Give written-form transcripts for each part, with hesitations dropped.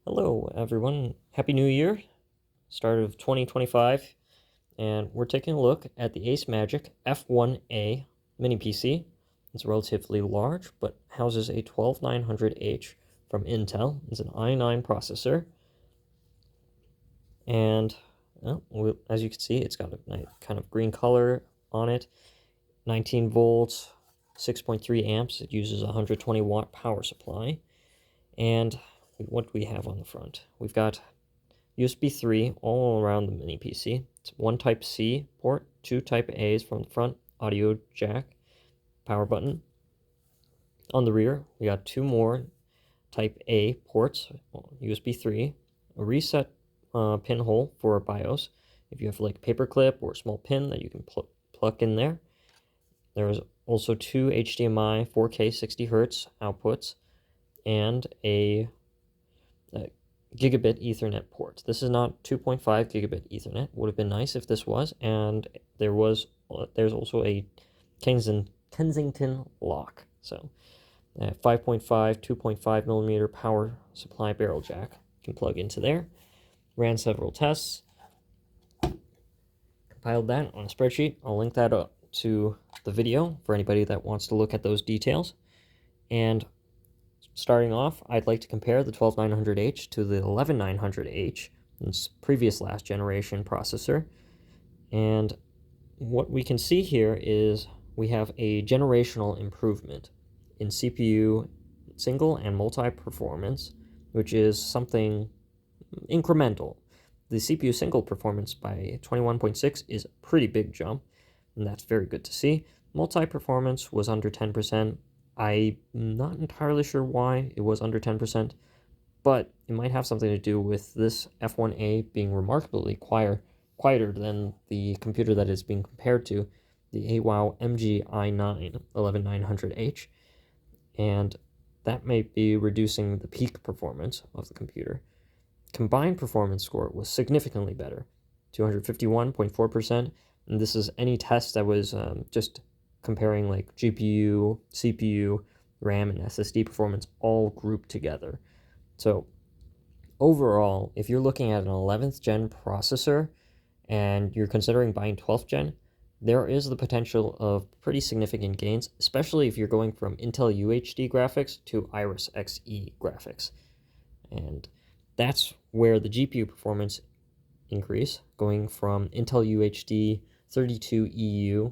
Hello, everyone. Happy New Year, start of 2025, and we're taking a look at the Acemagic F1A mini PC. It's relatively large, but houses a 12900H from Intel. It's an i9 processor, and as you can see, it's got a nice kind of green color on it. 19 volts, 6.3 amps. It uses a 120 watt power supply, and what do we have on the front? We've got USB 3 all around the mini PC. It's one Type-C port, two Type-A's from the front, audio jack, power button. On the rear, we got two more Type-A ports, USB 3, a reset pinhole for BIOS, if you have like a paperclip or a small pin that you can plug in there. There's also two HDMI 4K 60Hz outputs and a gigabit Ethernet port. This is not 2.5 gigabit Ethernet. Would have been nice if this was, and there's also a Kensington lock. So 5.5, 2.5 millimeter power supply barrel jack can plug into there. Ran several tests, compiled that on a spreadsheet. I'll link that up to the video for anybody that wants to look at those details. And starting off, I'd like to compare the 12900H to the 11900H, its previous last generation processor. And what we can see here is we have a generational improvement in CPU single and multi-performance, which is something incremental. The CPU single performance by 21.6 is a pretty big jump, and that's very good to see. Multi-performance was under 10%. I'm not entirely sure why it was under 10%, but it might have something to do with this F1A being remarkably quieter than the computer that is being compared to, the AWOW MG i9 11900H, and that may be reducing the peak performance of the computer. Combined performance score was significantly better, 251.4%, and this is any test that was just comparing like GPU, CPU, RAM, and SSD performance all grouped together. So overall, if you're looking at an 11th gen processor and you're considering buying 12th gen, there is the potential of pretty significant gains, especially if you're going from Intel UHD graphics to Iris Xe graphics. And that's where the GPU performance increase, going from Intel UHD 32EU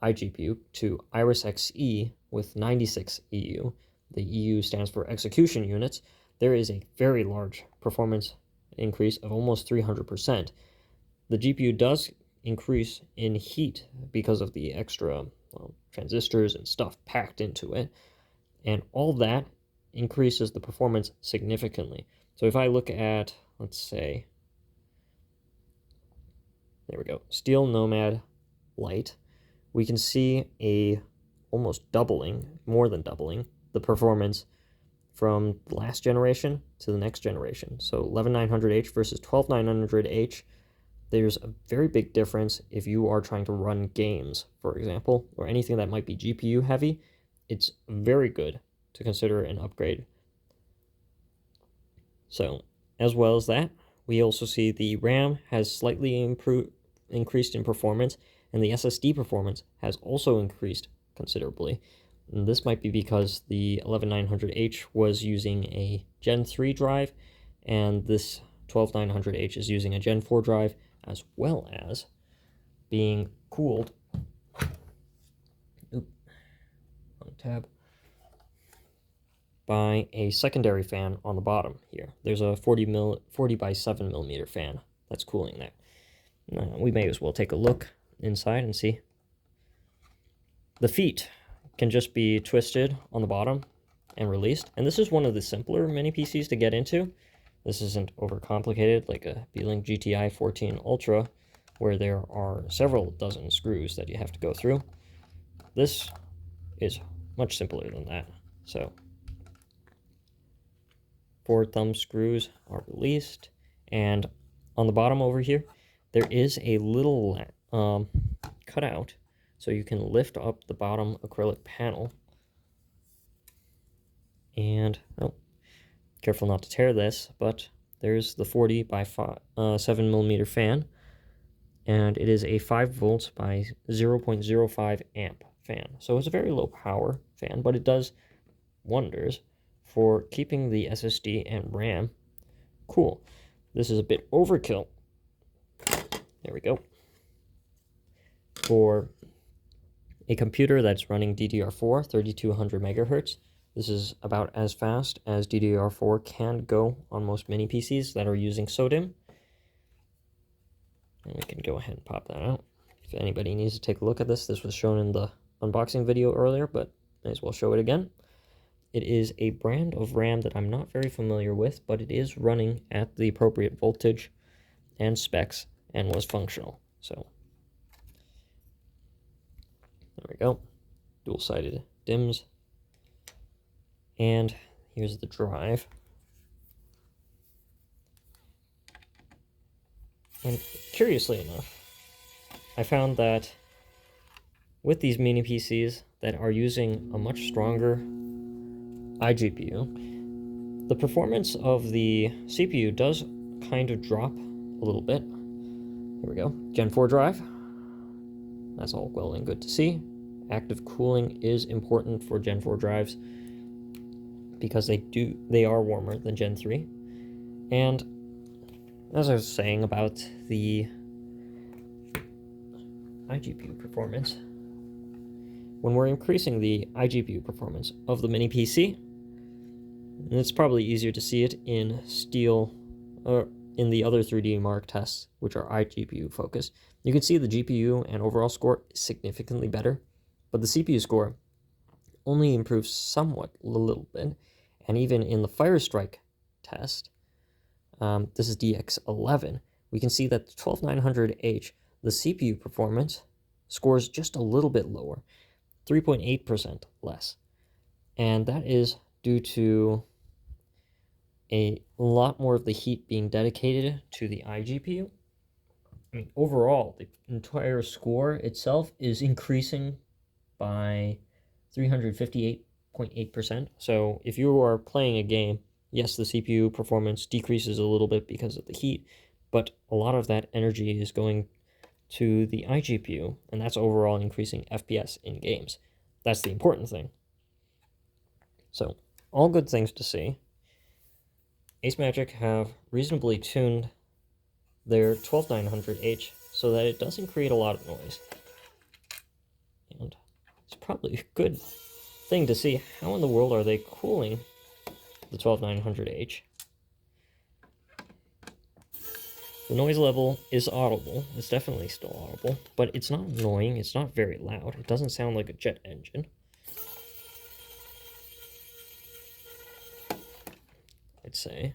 iGPU to Iris Xe with 96 EU. The EU stands for execution units. There is a very large performance increase of almost 300%. The GPU does increase in heat because of the extra transistors and stuff packed into it, and all that increases the performance significantly. So if I look at, let's say, there we go, Steel Nomad Lite, we can see a almost doubling, more than doubling, the performance from the last generation to the next generation. So 11900H versus 12900H, there's a very big difference if you are trying to run games, for example, or anything that might be GPU heavy. It's very good to consider an upgrade. So, as well as that, we also see the RAM has slightly increased in performance, and the SSD performance has also increased considerably. And this might be because the 11900H was using a Gen 3 drive, and this 12900H is using a Gen 4 drive, as well as being cooled. Tab. By a secondary fan on the bottom here. There's a 40 by 7 millimeter fan that's cooling that. We may as well take a look inside and see. The feet can just be twisted on the bottom and released, and this is one of the simpler mini PCs to get into. This isn't overcomplicated like a Beelink GTI 14 Ultra, where there are several dozen screws that you have to go through. This is much simpler than that. So 4 thumb screws are released, and on the bottom over here, there is a little cutout, so you can lift up the bottom acrylic panel and Careful not to tear this, but there's the 40 by 7 millimeter fan, and it is a 5 volts by 0.05 amp fan. So it's a very low power fan, but it does wonders for keeping the SSD and RAM cool. This is a bit overkill. There we go. For a computer that's running DDR4 3200 megahertz, this is about as fast as DDR4 can go on most mini PCs that are using SODIMM. And we can go ahead and pop that out. If anybody needs to take a look at this, this was shown in the unboxing video earlier, but may as well show it again. It is a brand of RAM that I'm not very familiar with, but it is running at the appropriate voltage and specs and was functional. So there we go. Dual-sided DIMMs. And here's the drive. And curiously enough, I found that with these mini PCs that are using a much stronger iGPU, the performance of the CPU does kind of drop a little bit. Here we go. Gen 4 drive. That's all well and good to see. Active cooling is important for Gen 4 drives because they are warmer than Gen 3. And as I was saying about the iGPU performance, when we're increasing the iGPU performance of the mini PC, and it's probably easier to see it in Steel or in the other 3D Mark tests, which are iGPU focused. You can see the GPU and overall score is significantly better, but the CPU score only improves somewhat, a little bit. And even in the Firestrike test, this is DX11, we can see that the 12900H, the CPU performance scores just a little bit lower, 3.8% less. And that is due to a lot more of the heat being dedicated to the iGPU. I mean, overall, the entire score itself is increasing by 358.8%. So if you are playing a game, yes, the CPU performance decreases a little bit because of the heat, but a lot of that energy is going to the iGPU, and that's overall increasing FPS in games. That's the important thing. So, all good things to see. Acemagic have reasonably tuned their 12900H so that it doesn't create a lot of noise. And it's probably a good thing to see how in the world are they cooling the 12900H. The noise level is audible. It's definitely still audible, but it's not annoying. It's not very loud. It doesn't sound like a jet engine. I'd say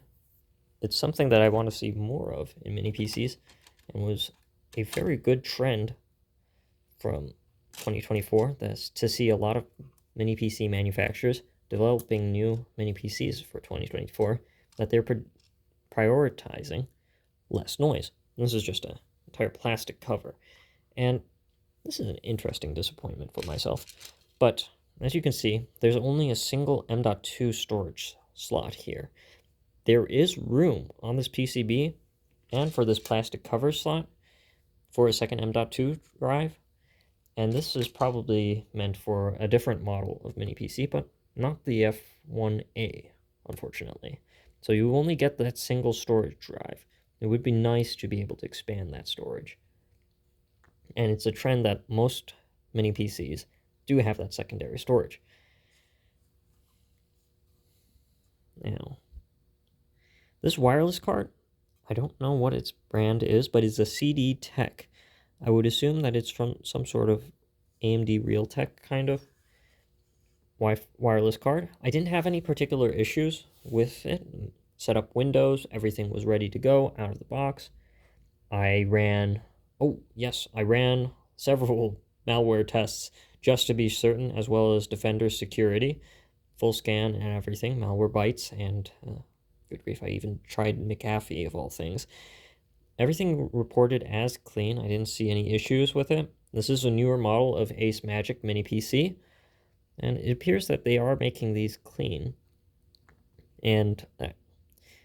it's something that I want to see more of in mini PCs, and was a very good trend from 2024. That's to see a lot of mini PC manufacturers developing new mini PCs for 2024 that they're prioritizing less noise. This is just an entire plastic cover, and this is an interesting disappointment for myself. But as you can see, there's only a single M.2 storage slot here. There is room on this PCB and for this plastic cover slot for a second M.2 drive, and this is probably meant for a different model of mini PC, but not the F1A, unfortunately. So you only get that single storage drive. It would be nice to be able to expand that storage. And it's a trend that most mini PCs do have that secondary storage. Now, this wireless card, I don't know what its brand is, but it's a CD Tech. I would assume that it's from some sort of AMD Realtek kind of wireless card. I didn't have any particular issues with it. Set up Windows, everything was ready to go out of the box. I ran several malware tests just to be certain, as well as Defender security, full scan and everything, Malwarebytes, and good grief, I even tried McAfee of all things. Everything reported as clean. I didn't see any issues with it. This is a newer model of Acemagic Mini PC, and it appears that they are making these clean. And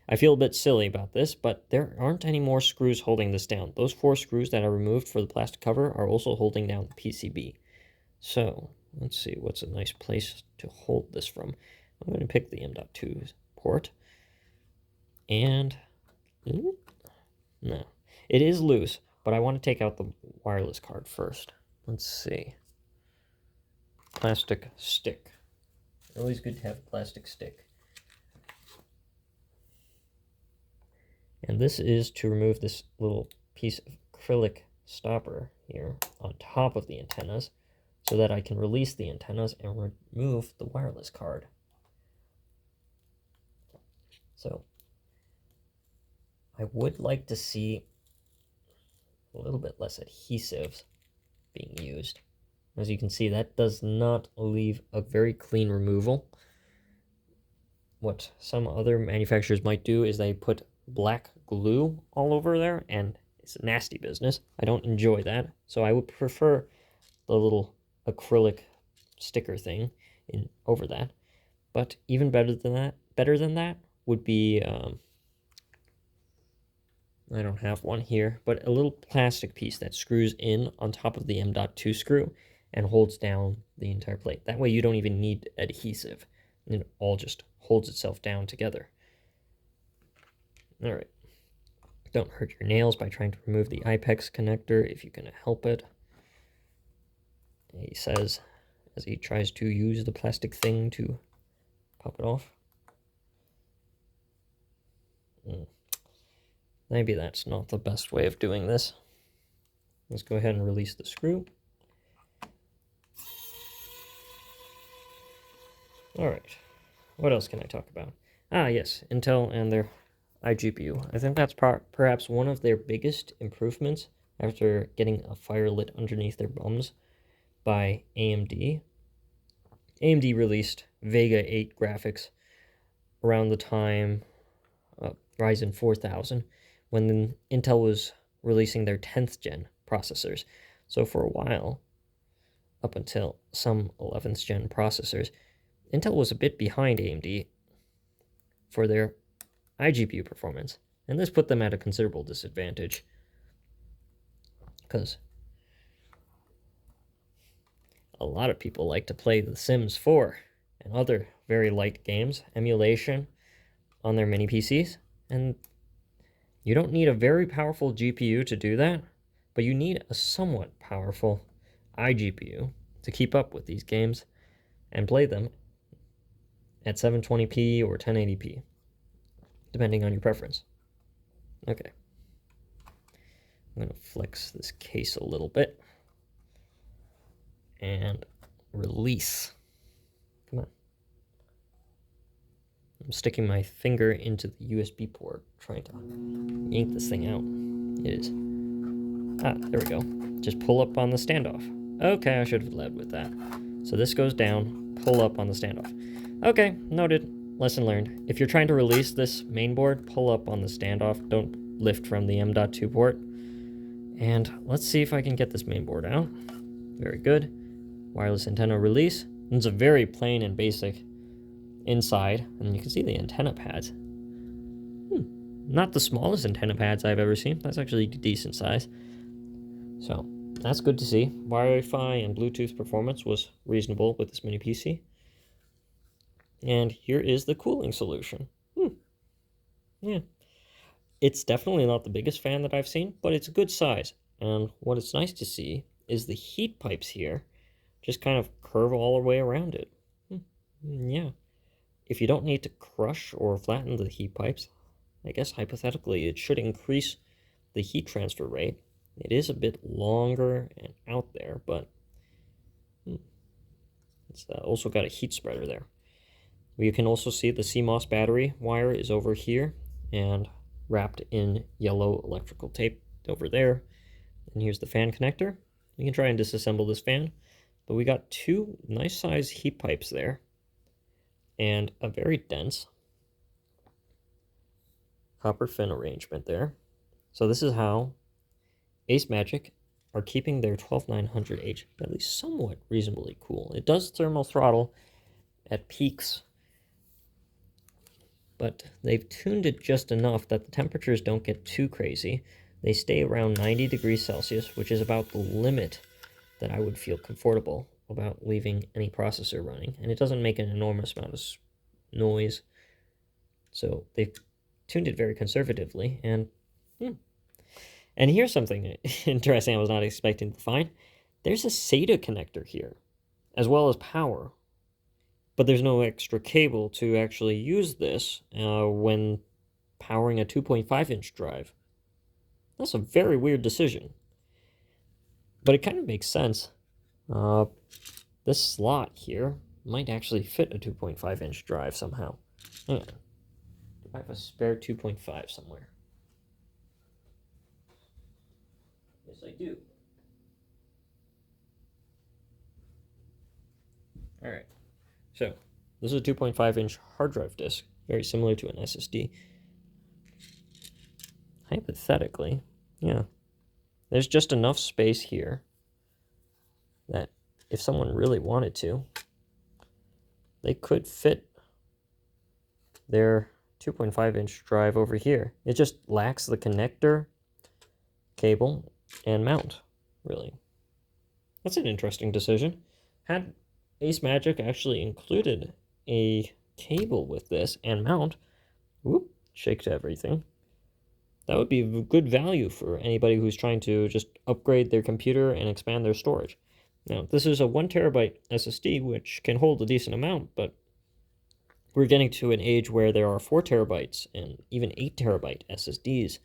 I feel a bit silly about this, but there aren't any more screws holding this down. Those 4 screws that I removed for the plastic cover are also holding down the PCB. So, let's see what's a nice place to hold this from. I'm going to pick the M.2 port. And, no, it is loose, but I want to take out the wireless card first. Let's see. Plastic stick. Always good to have a plastic stick. And this is to remove this little piece of acrylic stopper here on top of the antennas so that I can release the antennas and remove the wireless card. So I would like to see a little bit less adhesives being used. As you can see, that does not leave a very clean removal. What some other manufacturers might do is they put black glue all over there, and it's a nasty business. I don't enjoy that, so I would prefer the little acrylic sticker thing over that. But even better than that would be I don't have one here, but a little plastic piece that screws in on top of the M.2 screw and holds down the entire plate. That way you don't even need adhesive. It all just holds itself down together. All right. Don't hurt your nails by trying to remove the IPEX connector if you can help it. He says as he tries to use the plastic thing to pop it off. Maybe that's not the best way of doing this. Let's go ahead and release the screw. All right, what else can I talk about? Ah, yes, Intel and their iGPU. I think that's perhaps one of their biggest improvements after getting a fire lit underneath their bums by AMD. AMD released Vega 8 graphics around the time Ryzen 4000, when Intel was releasing their 10th gen processors. So for a while, up until some 11th gen processors, Intel was a bit behind AMD for their iGPU performance, and this put them at a considerable disadvantage because a lot of people like to play The Sims 4 and other very light games, emulation on their mini PCs, and you don't need a very powerful GPU to do that, but you need a somewhat powerful iGPU to keep up with these games and play them at 720p or 1080p, depending on your preference. Okay. I'm going to flex this case a little bit and release. Come on. I'm sticking my finger into the USB port, trying to yank this thing out. It is. Ah, there we go. Just pull up on the standoff. Okay, I should have led with that. So this goes down, pull up on the standoff. Okay, noted. Lesson learned. If you're trying to release this mainboard, pull up on the standoff. Don't lift from the M.2 port. And let's see if I can get this mainboard out. Very good. Wireless antenna release. It's a very plain and basic inside, and you can see the antenna pads. Not the smallest antenna pads I've ever seen. That's actually a decent size. So that's good to see. Wi-Fi and Bluetooth performance was reasonable with this mini PC. And here is the cooling solution. Yeah. It's definitely not the biggest fan that I've seen, but it's a good size. And what it's nice to see is the heat pipes here just kind of curve all the way around it. Yeah. If you don't need to crush or flatten the heat pipes, I guess hypothetically it should increase the heat transfer rate. It is a bit longer and out there, but it's also got a heat spreader there. You can also see the CMOS battery wire is over here and wrapped in yellow electrical tape over there. And here's the fan connector. You can try and disassemble this fan, but we got 2 nice size heat pipes there and a very dense copper fin arrangement there. So this is how Acemagic are keeping their 12900H at least somewhat reasonably cool. It does thermal throttle at peaks, but they've tuned it just enough that the temperatures don't get too crazy. They stay around 90 degrees Celsius, which is about the limit that I would feel comfortable about leaving any processor running. And it doesn't make an enormous amount of noise. So they've tuned it very conservatively. And here's something interesting I was not expecting to find. There's a SATA connector here, as well as power. But there's no extra cable to actually use this when powering a 2.5-inch drive. That's a very weird decision. But it kind of makes sense. This slot here might actually fit a 2.5-inch drive somehow. Hang on. Do I have a spare 2.5 somewhere? Yes, I do. Alright. So, this is a 2.5-inch hard drive disk, very similar to an SSD. Hypothetically, yeah, there's just enough space here that if someone really wanted to, they could fit their 2.5-inch drive over here. It just lacks the connector, cable, and mount, really. That's an interesting decision. Had Acemagic actually included a cable with this and mount, whoop, shake to everything, that would be good value for anybody who's trying to just upgrade their computer and expand their storage. Now, this is a 1 terabyte SSD, which can hold a decent amount, but we're getting to an age where there are 4 terabytes and even 8 terabyte SSDs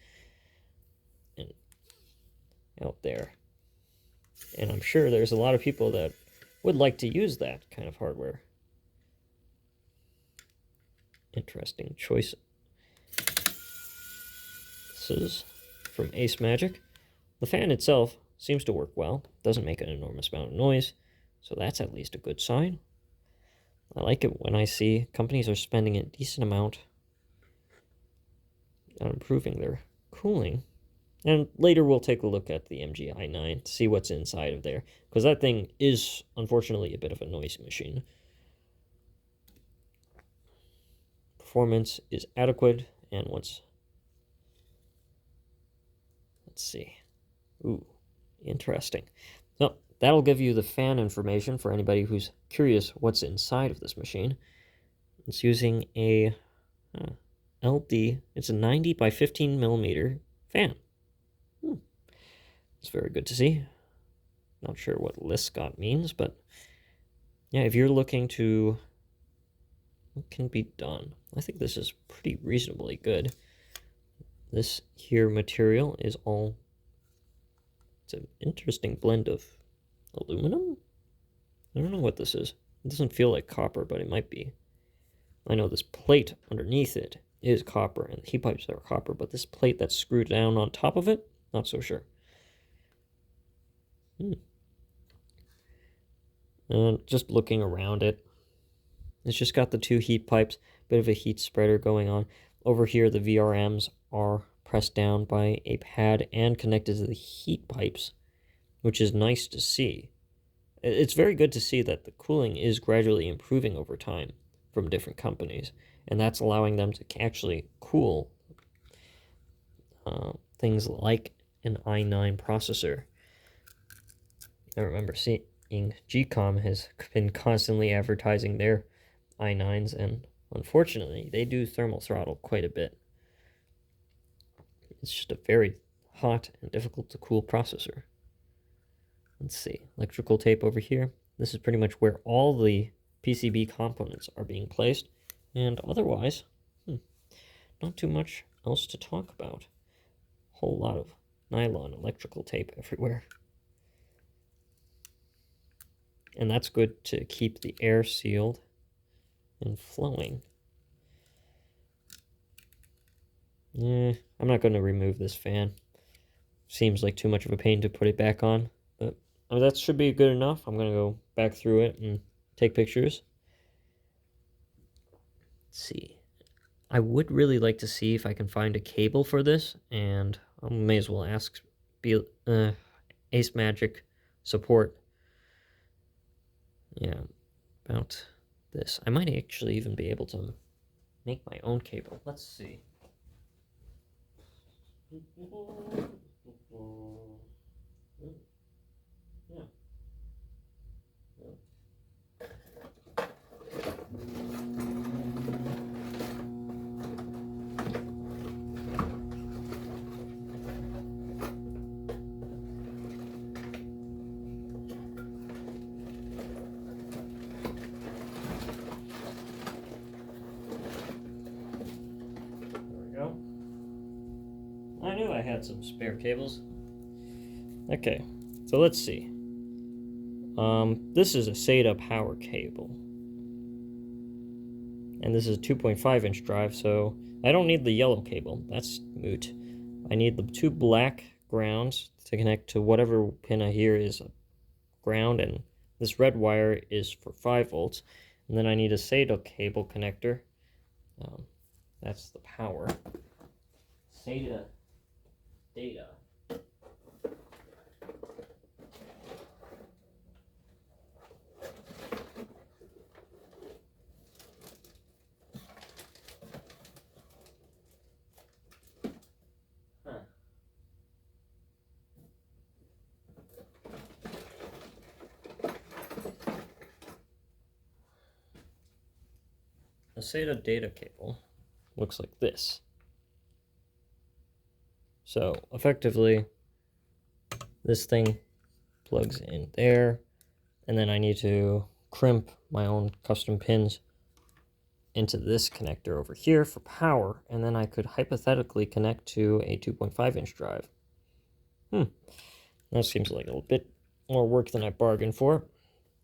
out there. And I'm sure there's a lot of people that would like to use that kind of hardware. Interesting choice. This is from Acemagic. The fan itself seems to work well. Doesn't make an enormous amount of noise, so that's at least a good sign. I like it when I see companies are spending a decent amount on improving their cooling. And later we'll take a look at the MG i9 to see what's inside of there, because that thing is unfortunately a bit of a noisy machine. Performance is adequate, and let's see. Ooh, interesting. So that'll give you the fan information for anybody who's curious what's inside of this machine. It's using a LD. It's a 90 by 15 millimeter fan. It's very good to see. Not sure what Liscott means, but yeah, if you're looking to what can be done, I think this is pretty reasonably good. This here material is all, it's an interesting blend of aluminum? I don't know what this is. It doesn't feel like copper, but it might be. I know this plate underneath it is copper, and the heat pipes are copper, but this plate that's screwed down on top of it, not so sure. And just looking around it, it's just got the 2 heat pipes, bit of a heat spreader going on. Over here, the VRMs are pressed down by a pad and connected to the heat pipes, which is nice to see. It's very good to see that the cooling is gradually improving over time from different companies, and that's allowing them to actually cool things like an i9 processor. I remember seeing GCOM has been constantly advertising their i9s, and unfortunately, they do thermal throttle quite a bit. It's just a very hot and difficult to cool processor. Let's see, electrical tape over here. This is pretty much where all the PCB components are being placed, and otherwise, not too much else to talk about. Whole lot of nylon electrical tape everywhere. And that's good to keep the air sealed and flowing. I'm not going to remove this fan. Seems like too much of a pain to put it back on, but that should be good enough. I'm going to go back through it and take pictures. Let's see. I would really like to see if I can find a cable for this, and I may as well ask Acemagic support. Yeah, about this. I might actually even be able to make my own cable. Let's see. Yeah. I knew I had some spare cables. Okay, so let's see. This is a SATA power cable. And this is a 2.5-inch drive, so I don't need the yellow cable. That's moot. I need the two black grounds to connect to whatever pin I hear is ground, and this red wire is for 5 volts. And then I need a SATA cable connector. That's the power. SATA data. The SATA data cable looks like this. So effectively, this thing plugs in there, and then I need to crimp my own custom pins into this connector over here for power, and then I could hypothetically connect to a 2.5-inch drive. That seems like a little bit more work than I bargained for.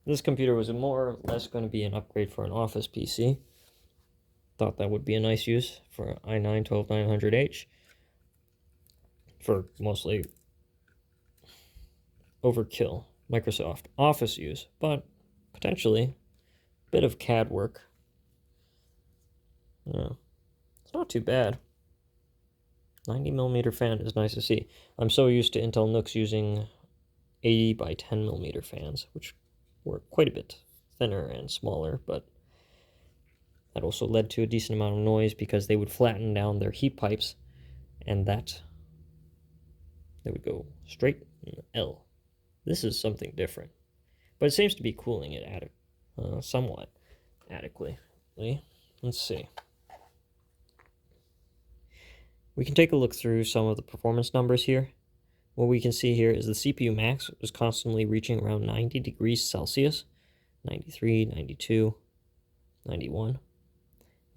This computer was more or less going to be an upgrade for an office PC. Thought that would be a nice use for an i9-12900H for mostly overkill Microsoft Office use, but potentially a bit of CAD work. Yeah, it's not too bad. 90mm fan is nice to see. I'm so used to Intel NUCs using 80 by 10mm fans, which were quite a bit thinner and smaller, but that also led to a decent amount of noise because they would flatten down their heat pipes, and that they would go straight in the L. This is something different, but it seems to be cooling it somewhat adequately. Let's see. We can take a look through some of the performance numbers here. What we can see here is the CPU max was constantly reaching around 90 degrees Celsius, 93, 92, 91.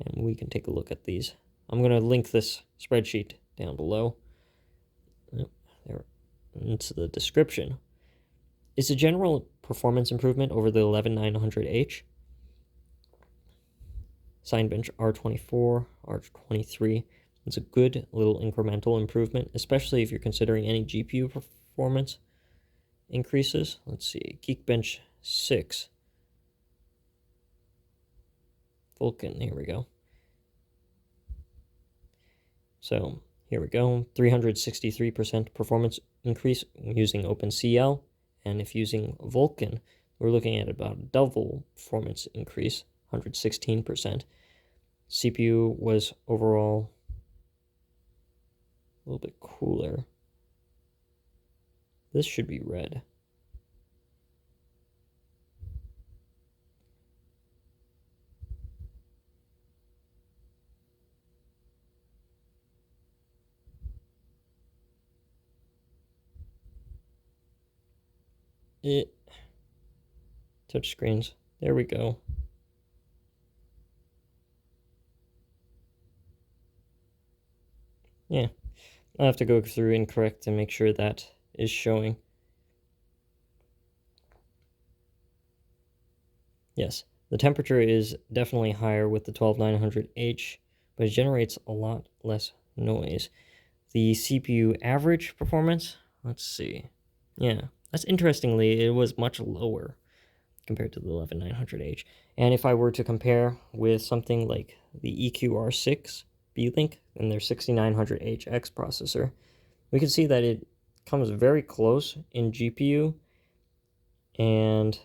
And we can take a look at these. I'm going to link this spreadsheet down below. There, into the description. It's a general performance improvement over the 11900H. Signbench R24, R23. It's a good little incremental improvement, especially if you're considering any GPU performance increases. Let's see, Geekbench 6. Vulkan, here we go. So here we go, 363% performance increase using OpenCL, and if using Vulkan, we're looking at about a double performance increase, 116%. CPU was overall a little bit cooler. This should be red. Touch screens. There we go. Yeah, I'll have to go through incorrect and make sure that is showing. Yes, the temperature is definitely higher with the 12900H, but it generates a lot less noise. The CPU average performance, let's see. Yeah, that's interestingly, it was much lower compared to the 11900H. And if I were to compare with something like the EQR6 B-Link and their 6900HX processor, we can see that it comes very close in GPU and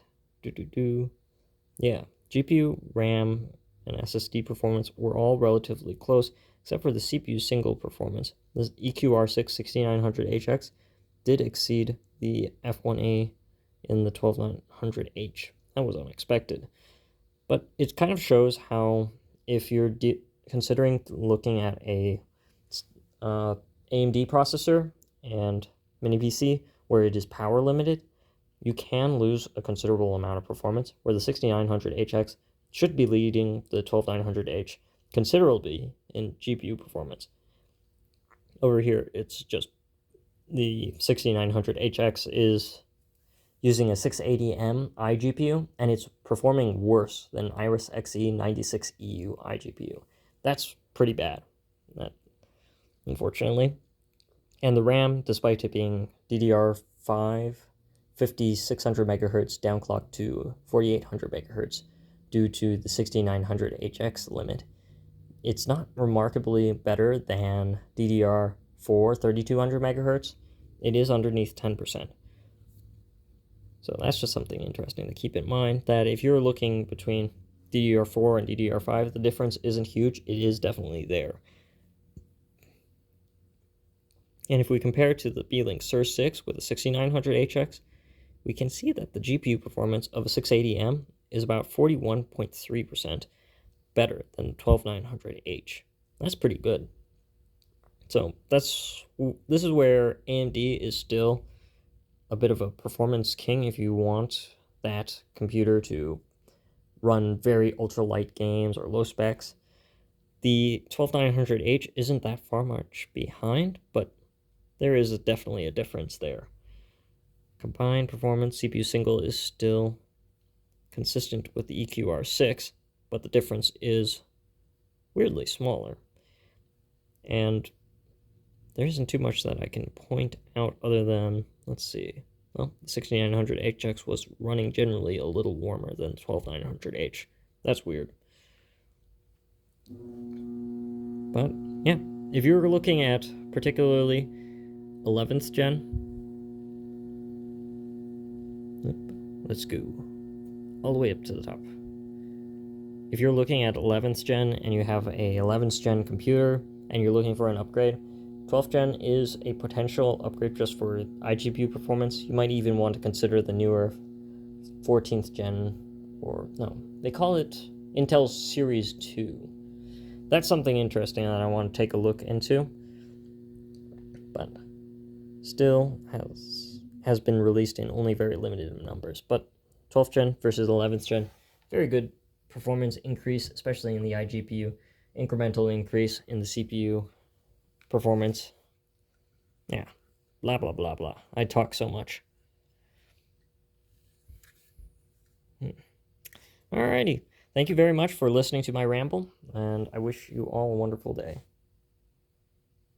yeah, GPU, RAM, and SSD performance were all relatively close, except for the CPU single performance. The EQR6 6900HX did exceed the F1A in the 12900H. That was unexpected. But it kind of shows how, if you're considering looking at a AMD processor and mini PC where it is power limited, you can lose a considerable amount of performance, where the 6900HX should be leading the 12900H considerably in GPU performance. Over here, it's just the 6900HX is using a 680M iGPU, and it's performing worse than Iris Xe96EU iGPU. That's pretty bad, unfortunately. And the RAM, despite it being DDR5, 5600 MHz downclocked to 4800 MHz due to the 6900HX limit, it's not remarkably better than DDR4 3200 MHz. It is underneath 10%. So that's just something interesting to keep in mind, that if you're looking between DDR4 and DDR5, the difference isn't huge. It is definitely there. And if we compare to the Beelink Surge 6 with a 6900HX, we can see that the GPU performance of a 680M is about 41.3% better than the 12900H. That's pretty good. So this is where AMD is still a bit of a performance king if you want that computer to run very ultralight games or low specs. The 12900H isn't that far much behind, but there is definitely a difference there. Combined performance, CPU single is still consistent with the EQR6, but the difference is weirdly smaller. And there isn't too much that I can point out other than, let's see, well, the 6900HX was running generally a little warmer than 12900H. That's weird. But yeah, if you were looking at particularly 11th gen, let's go all the way up to the top. If you're looking at 11th gen and you have a 11th gen computer and you're looking for an upgrade, 12th gen is a potential upgrade just for iGPU performance. You might even want to consider the newer 14th gen, or no, they call it Intel Series 2. That's something interesting that I want to take a look into, but still has been released in only very limited numbers. But 12th gen versus 11th gen, very good performance increase, especially in the iGPU, incremental increase in the CPU performance. Yeah, blah, blah, blah, blah. I talk so much. Alrighty. Thank you very much for listening to my ramble, and I wish you all a wonderful day.